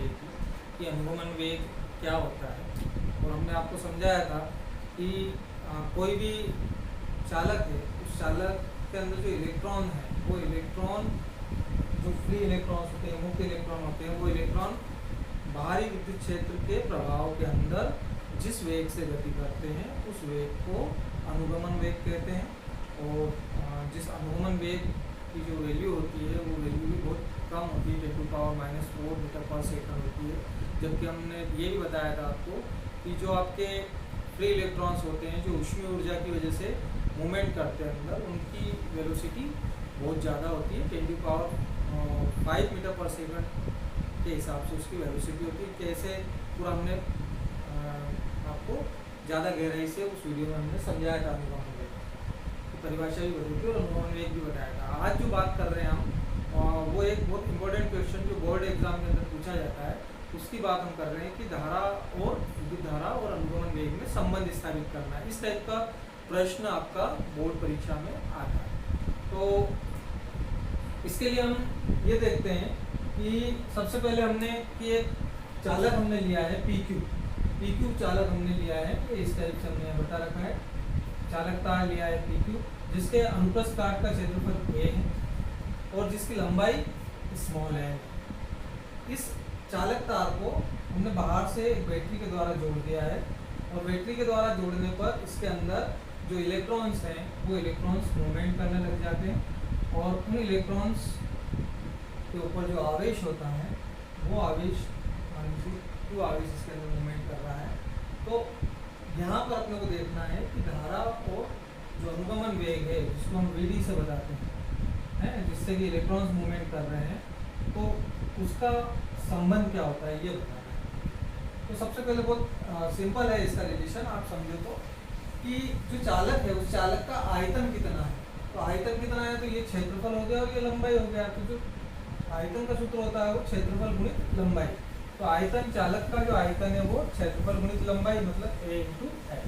वेग की, कि अनुगमन वेग क्या होता है। और हमने आपको समझाया था कि कोई भी चालक है, उस चालक के अंदर जो इलेक्ट्रॉन है, वो इलेक्ट्रॉन जो फ्री इलेक्ट्रॉन्स होते हैं, मुक्त इलेक्ट्रॉन होते हैं, वो इलेक्ट्रॉन बाहरी विद्युत क्षेत्र के प्रभाव के अंदर जिस वेग से गति करते हैं उस वेग को अनुगमन वेग कहते हैं। और जिस अनुगमन वेग की जो वैल्यू होती है वो वैल्यू भी बहुत कम होती है, 10⁻⁴ मीटर पर सेकंड होती है। जबकि हमने ये भी बताया था आपको कि जो आपके फ्री इलेक्ट्रॉन्स होते हैं, जो ऊष्मीय ऊर्जा की वजह से मूवमेंट करते हैं अंदर, उनकी वेलोसिटी बहुत ज़्यादा होती है, 10⁵ मीटर पर सेकंड के हिसाब से उसकी वेलोसिटी होती है। कैसे पूरा हमने आपको ज़्यादा गहराई से उस वीडियो में हमने समझाया था अनुगमन वेग की परिभाषा भी बताई थी और अनुगमन वेग भी बताया था। आज जो बात कर रहे हैं हम वो एक बहुत इंपॉर्टेंट क्वेश्चन जो बोर्ड एग्जाम के अंदर पूछा जाता है, उसकी बात हम कर रहे हैं कि धारा और विद्युत धारा और अनुगमन वेग में संबंध स्थापित करना है। इस टाइप का प्रश्न आपका बोर्ड परीक्षा में आता है। तो इसके लिए हम ये देखते हैं कि सबसे पहले हमने कि एक चालक हमने लिया है PQ चालक हमने लिया है, इस टाइप से हमने बता रखा है। चालक तार लिया है PQ, जिसके अनुप्रस्थ काट का क्षेत्रफल a है और जिसकी लंबाई स्मॉल है। इस चालक तार को हमने बाहर से एक बैटरी के द्वारा जोड़ दिया है और बैटरी के द्वारा जोड़ने पर इसके अंदर जो इलेक्ट्रॉन्स हैं वो इलेक्ट्रॉन्स मूवमेंट करने लग जाते हैं और उन इलेक्ट्रॉन्स के ऊपर जो आवेश होता है वो आवेश Q आवेश इसके अंदर मूवमेंट कर रहा है। तो यहाँ पर अपने को देखना है कि धारा और जो अनुगमन वेग है जिसको हम VD से बताते हैं, जिससे कि इलेक्ट्रॉन्स मूवमेंट कर रहे हैं, तो उसका संबंध क्या होता है ये बताना है। तो सबसे पहले बहुत सिंपल है इसका रिलेशन, आप समझो तो कि जो चालक है उस चालक का आयतन कितना है। तो आयतन कितना है तो ये क्षेत्रफल हो गया और ये लंबाई हो गया। तो जो आयतन का सूत्र होता है वो क्षेत्रफल गुणित लंबाई। तो आयतन, चालक का जो आयतन है वो क्षेत्रफल गुणित लंबाई मतलब A × L।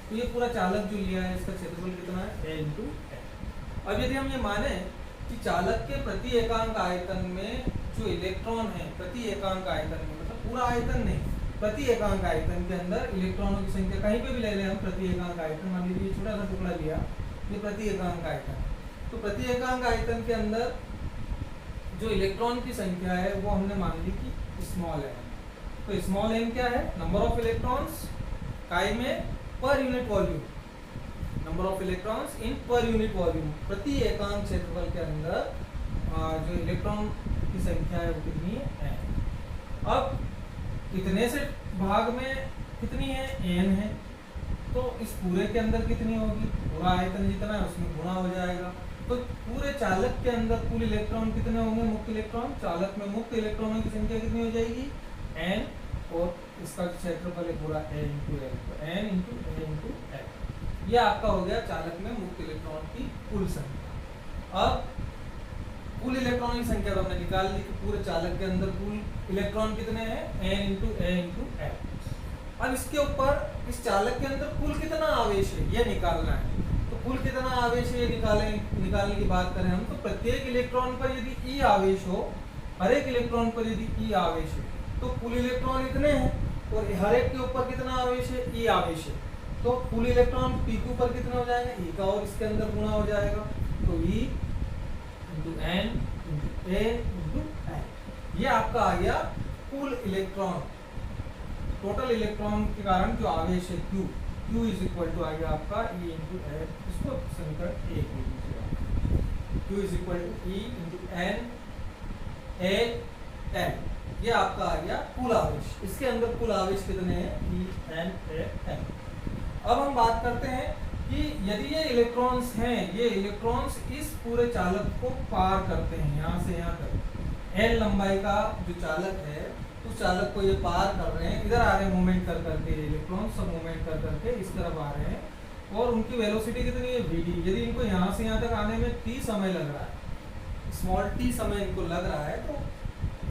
तो ये पूरा चालक जो लिया है इसका क्षेत्रफल कितना है A × L। अब यदि हम ये माने कि चालक के प्रति एकांक आयतन में जो इलेक्ट्रॉन है, प्रति एकांक आयतन में मतलब पूरा आयतन नहीं, प्रति एकांक आयतन के अंदर इलेक्ट्रॉनों की संख्या कहीं पे भी ले लें हम, प्रति एकांक आयतन मान लीजिए छोटा सा टुकड़ा लिया, ये प्रति एकांक आयतन। तो प्रति एकांक आयतन के अंदर जो इलेक्ट्रॉन की संख्या है वो हमने मान ली कि स्मॉल है। तो स्मॉल m क्या है, नंबर ऑफ इलेक्ट्रॉन्स काय में per unit volume, number of electrons in per unit volume. प्रति एकांक क्षेत्रफल के अंदर जो इलेक्ट्रॉन की संख्या है वो कितनी है। अब इतने से भाग में कितनी है, n है। तो इस पूरे के अंदर कितनी होगी, पूरा आयतन जितना है उसमें गुणा हो जाएगा। तो पूरे चालक के अंदर कुल इलेक्ट्रॉन कितने होंगे, मुक्त इलेक्ट्रॉन। चालक में मुक्त इलेक्ट्रॉनों की संख्या कितनी हो जाएगी, n, और इसका क्षेत्रफल है पूरा A × L, तो n × A × L। ये आपका हो गया चालक में मुक्त इलेक्ट्रॉन की कुल संख्या। अब कुल इलेक्ट्रॉन की संख्या तो हमने निकाल ली कि पूरे चालक के अंदर कुल इलेक्ट्रॉन कितने हैं, n × A × L। अब इसके ऊपर इस चालक के अंदर कुल कितना आवेश है ये निकालना है। तो कुल कितना आवेश है ये निकालने की बात करें हम, तो प्रत्येक इलेक्ट्रॉन पर यदि E आवेश हो, हर एक इलेक्ट्रॉन पर यदि E आवेश है तो कुल इलेक्ट्रॉन इतने हैं और हर एक के ऊपर कितना आवेश है, E आवेश है। तो कुल इलेक्ट्रॉन PQ पर कितना हो जाएगा, E का और इसके अंदर गुणा हो जाएगा। तो E × N × A × L, ये आपका आ गया कुल इलेक्ट्रॉन, टोटल इलेक्ट्रॉन के कारण जो आवेश है Q = आ गया आपका E × L। इसको समीकरण 1 लिख लीजिएगा, Q = E × N A L। ये आपका आ गया कुल आवेश। इसके अंदर कुल आवेश कितने हैं, E N A L। अब हम बात करते हैं कि यदि ये इलेक्ट्रॉन्स हैं, ये इलेक्ट्रॉन्स इस पूरे चालक को पार करते हैं यहाँ से यहाँ तक, L लंबाई का जो चालक है उस चालक को ये पार कर रहे हैं, इधर आ रहे हैं मूवमेंट कर करके, इलेक्ट्रॉन सब मूवमेंट कर करके इस तरफ आ रहे हैं और उनकी वेलोसिटी कितनी है VD। यदि इनको यहाँ से यहाँ तक आने में t समय लग रहा है, स्मॉल t समय इनको लग रहा है, तो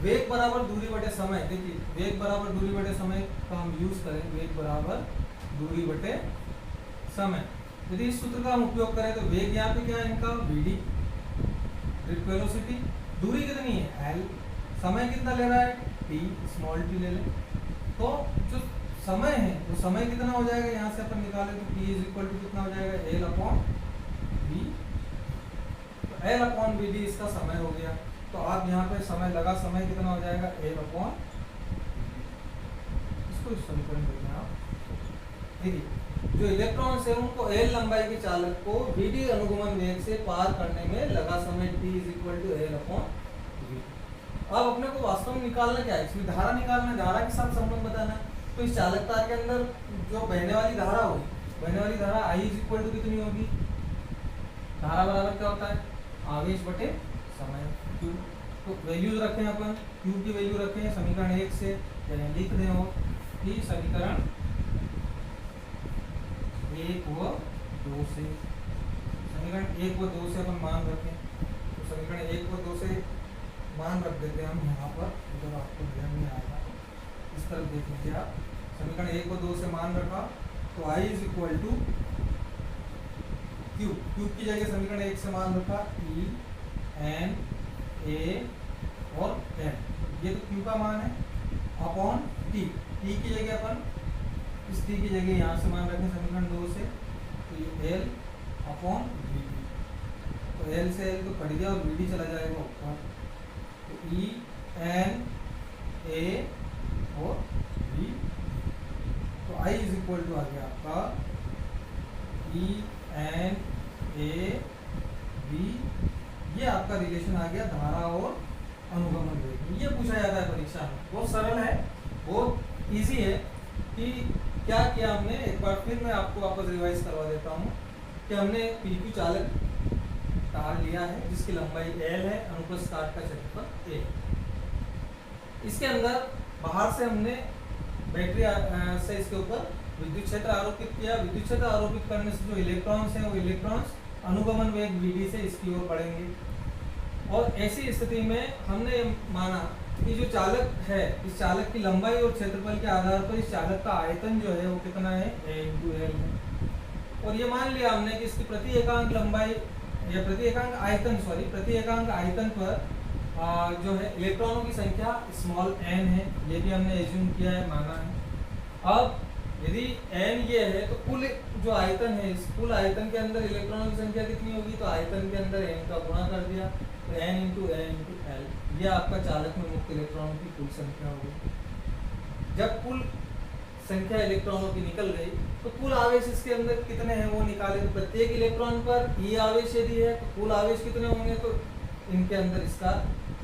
वेग बराबर दूरी बटे समय, देखिए वेग बराबर दूरी बटे समय का हम यूज करें, वेग बराबर दूरी बटे समय। यदि इस सूत्र का हम उपयोग करें तो वेग यहाँ पे क्या है इनका VD, वेलोसिटी, दूरी कितनी है L, समय कितना ले रहा है टी, स्मॉल टी ले लें। तो जो समय है वो समय कितना हो जाएगा, यहाँ से अपन निकालें तो टी इज इक्वल टू कितना हो जाएगा, एल अपॉन वी। तो एल अपॉन वी डी इसका समय हो गया। तो आप यहाँ पे समय लगा, समय कितना हो जाएगा, एल अपॉन, इसको समीकरण देखें आप। देखिए जो इलेक्ट्रॉन्स है उनको एल लंबाई के चालक को वीडी अनुगमन वेग से पार करने में लगा समय T is equal to L upon V. अब अपने को वास्तव में निकालना क्या है, इसमें धारा निकालना, धारा के साथ संबंध बताना है। तो इस चालक तार के अंदर जो बहने वाली धारा होगी, बहने वाली धारा आई इज इक्वल टू कितनी होगी, धारा बराबर क्या होता है, आवेश बटे समय, क्यू। तो वैल्यूज रखें अपन, क्यू की वैल्यू रखें समीकरण 1 से, यानी लिख दें हो कि समीकरण 1 व 2 से, समीकरण 1 व 2 से अपन मान रखें। तो समीकरण 1 व 2 से मान रख देते हैं हम यहाँ पर, जब आपको ध्यान में आएगा। इस तरफ देख लीजिए आप, समीकरण 1 व 2 से मान रखा तो I is equal to Q, Q की जगह समीकरण 1 से मान रखा ई एन ए और एन, ये तो क्यू का मान है, अपॉन टी, टी की जगह अपन इस टी की जगह यहाँ से मान रखें समीकरण 2 से, तो ये एल अपॉन वी डी। तो एल से एल तो कट गया और वी डी चला जाएगा ऊपर, तो ई एन ए और वी। तो आई इज इक्वल टू आ गया आपका ई एन ए वी, ये आपका रिलेशन आ गया धारा और अनुगमन वेग। ये पूछा जाता है परीक्षा में, बहुत सरल है, बहुत इजी है। कि क्या किया हमने, एक बार फिर मैं आपको वापस रिवाइज करवा देता हूँ कि हमने पीक्यू चालक तार लिया है जिसकी लंबाई एल है, अनुप्रस्थ काट का क्षेत्रफल ए। इसके अंदर बाहर से हमने बैटरी से इसके ऊपर विद्युत क्षेत्र आरोपित किया। विद्युत क्षेत्र आरोपित करने से जो इलेक्ट्रॉन्स हैं वो इलेक्ट्रॉन्स अनुगमन वेग वीडी से इसकी ओर बढ़ेंगे। और ऐसी स्थिति में हमने माना कि जो चालक है, इस चालक की लंबाई और क्षेत्रफल के आधार पर इस चालक का आयतन जो है वो कितना है, ए इंटू एल है। और ये मान लिया हमने कि इसकी प्रति एकांक लंबाई या प्रति एकांक आयतन, सॉरी प्रति एकांक आयतन पर जो है इलेक्ट्रॉनों की संख्या स्मॉल n है, ये भी हमने एज्यूम किया है, माना है। अब यदि n ये है तो कुल जो आयतन है, इस कुल आयतन के अंदर इलेक्ट्रॉनों की संख्या कितनी होगी, तो आयतन के अंदर n का गुणा कर दिया, तो n इंटू एल, ये आपका चालक में मुक्त इलेक्ट्रॉनों की कुल संख्या होगी। जब कुल संख्या इलेक्ट्रॉनों की निकल गई तो कुल आवेश इसके अंदर कितने हैं वो निकाले। तो प्रत्येक इलेक्ट्रॉन पर ई आवेश यदि है तो कुल आवेश कितने होंगे, तो इनके अंदर इसका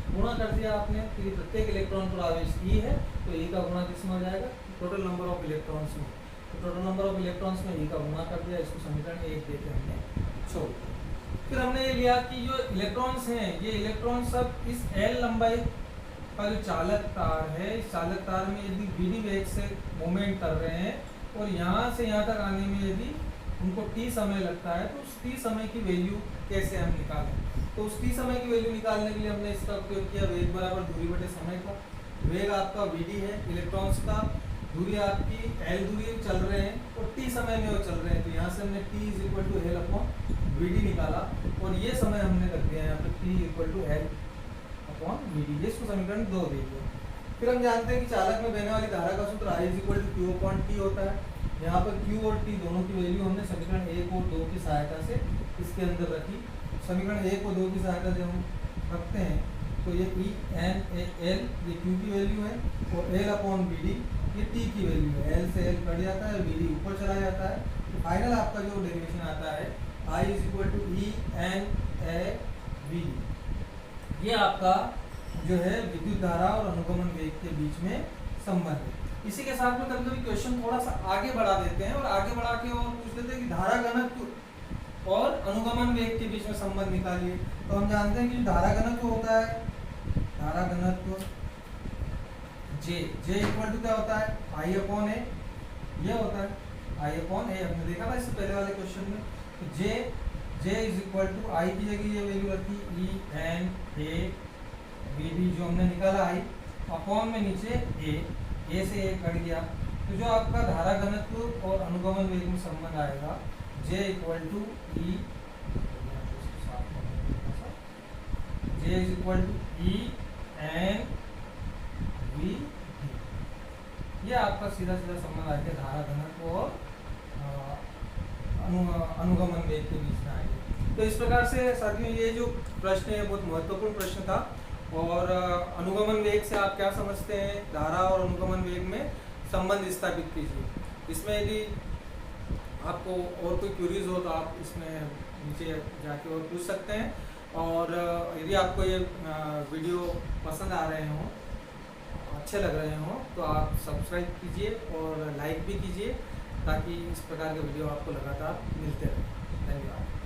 गुणा कर दिया आपने, क्योंकि प्रत्येक इलेक्ट्रॉन पर आवेश ई है तो ई का गुणा किसमें हो जाएगा, टोटल नंबर ऑफ इलेक्ट्रॉन्स में। तो टोटल नंबर ऑफ इलेक्ट्रॉन्स में ई का गुणा कर दिया, इसको समीकरण 1 देके हमने छोड़ दिया। फिर हमने ये लिया कि जो इलेक्ट्रॉन्स हैं, ये इलेक्ट्रॉन सब इस एल लंबाई का जो चालक तार है, इस चालक तार में यदि वीडी वेग से मूवमेंट कर रहे हैं और यहाँ से यहाँ तक आने में यदि उनको टी समय लगता है तो उस टी समय की वैल्यू कैसे हम निकालें। तो उस टी समय की वैल्यू निकालने के लिए हमने इसका उपयोग किया वेग बराबर दूरी बटे समय का। वेग आपका वीडी है इलेक्ट्रॉन्स का, दूरी आपकी एल दूरी चल रहे हैं और टी समय में वो चल रहे हैं, तो यहाँ से हमने T is equal to L upon V D निकाला और ये समय हमने रख दिया यहाँ पे T equal to L upon V D, इसको समीकरण 2 दे दिया। फिर हम जानते हैं कि चालक में बहने वाली धारा का सूत्र I is equal to Q upon T होता है। यहाँ पर क्यू और टी दोनों की वैल्यू हमने समीकरण 1 और 2 की सहायता से इसके अंदर रखी। समीकरण 1 और 2 की सहायता से हम रखते हैं तो ये ई एन ए एल ये क्यू की वैल्यू है और एल अपॉन बी डी ये टी की वैल्यू है। एल से एल कट जाता है, बी डी ऊपर चला जाता है, तो फाइनल आपका जो डेरिवेशन आता है I is equal to E N A B D. ये आपका जो है विद्युत धारा और अनुगमन वेग के बीच में संबंध है। इसी के साथ में कभी कभी क्वेश्चन थोड़ा सा आगे बढ़ा देते हैं और आगे बढ़ा के और पूछ देते हैं कि धारा घनत्व और अनुगमन वेग के बीच में संबंध निकालिए। तो हम जानते हैं कि धारा घनत्व होता है, धारा घनत्व जे इक्वल टू क्या होता है, आई अपॉन ए, ये होता है आई अपॉन ए। हमने देखा था इससे पहले वाले क्वेश्चन में। तो J is equal to I की जगह ये वैल्यू रखी E N A B D जो हमने निकाला आई, अपॉन में नीचे ए से ए कट गया। तो जो आपका धारा घनत्व और अनुगमन वेग में संबंध आएगा J equal to E J is equal to E N V D, ये आपका सीधा सीधा संबंध आके धारा घनत्व और अनुगमन वेग के बीच में आएगी। तो इस प्रकार से साथियों ये जो प्रश्न है बहुत महत्वपूर्ण प्रश्न था। और अनुगमन वेग से आप क्या समझते हैं, धारा और अनुगमन वेग में संबंध स्थापित कीजिए। इसमें यदि आपको और कोई क्वेरीज हो तो आप इसमें नीचे जाके और पूछ सकते हैं। और यदि आपको ये वीडियो पसंद आ रहे हों, अच्छे लग रहे हों, तो आप सब्सक्राइब कीजिए और लाइक भी कीजिए, ताकि इस प्रकार के वीडियो आपको लगातार मिलते रहें। धन्यवाद।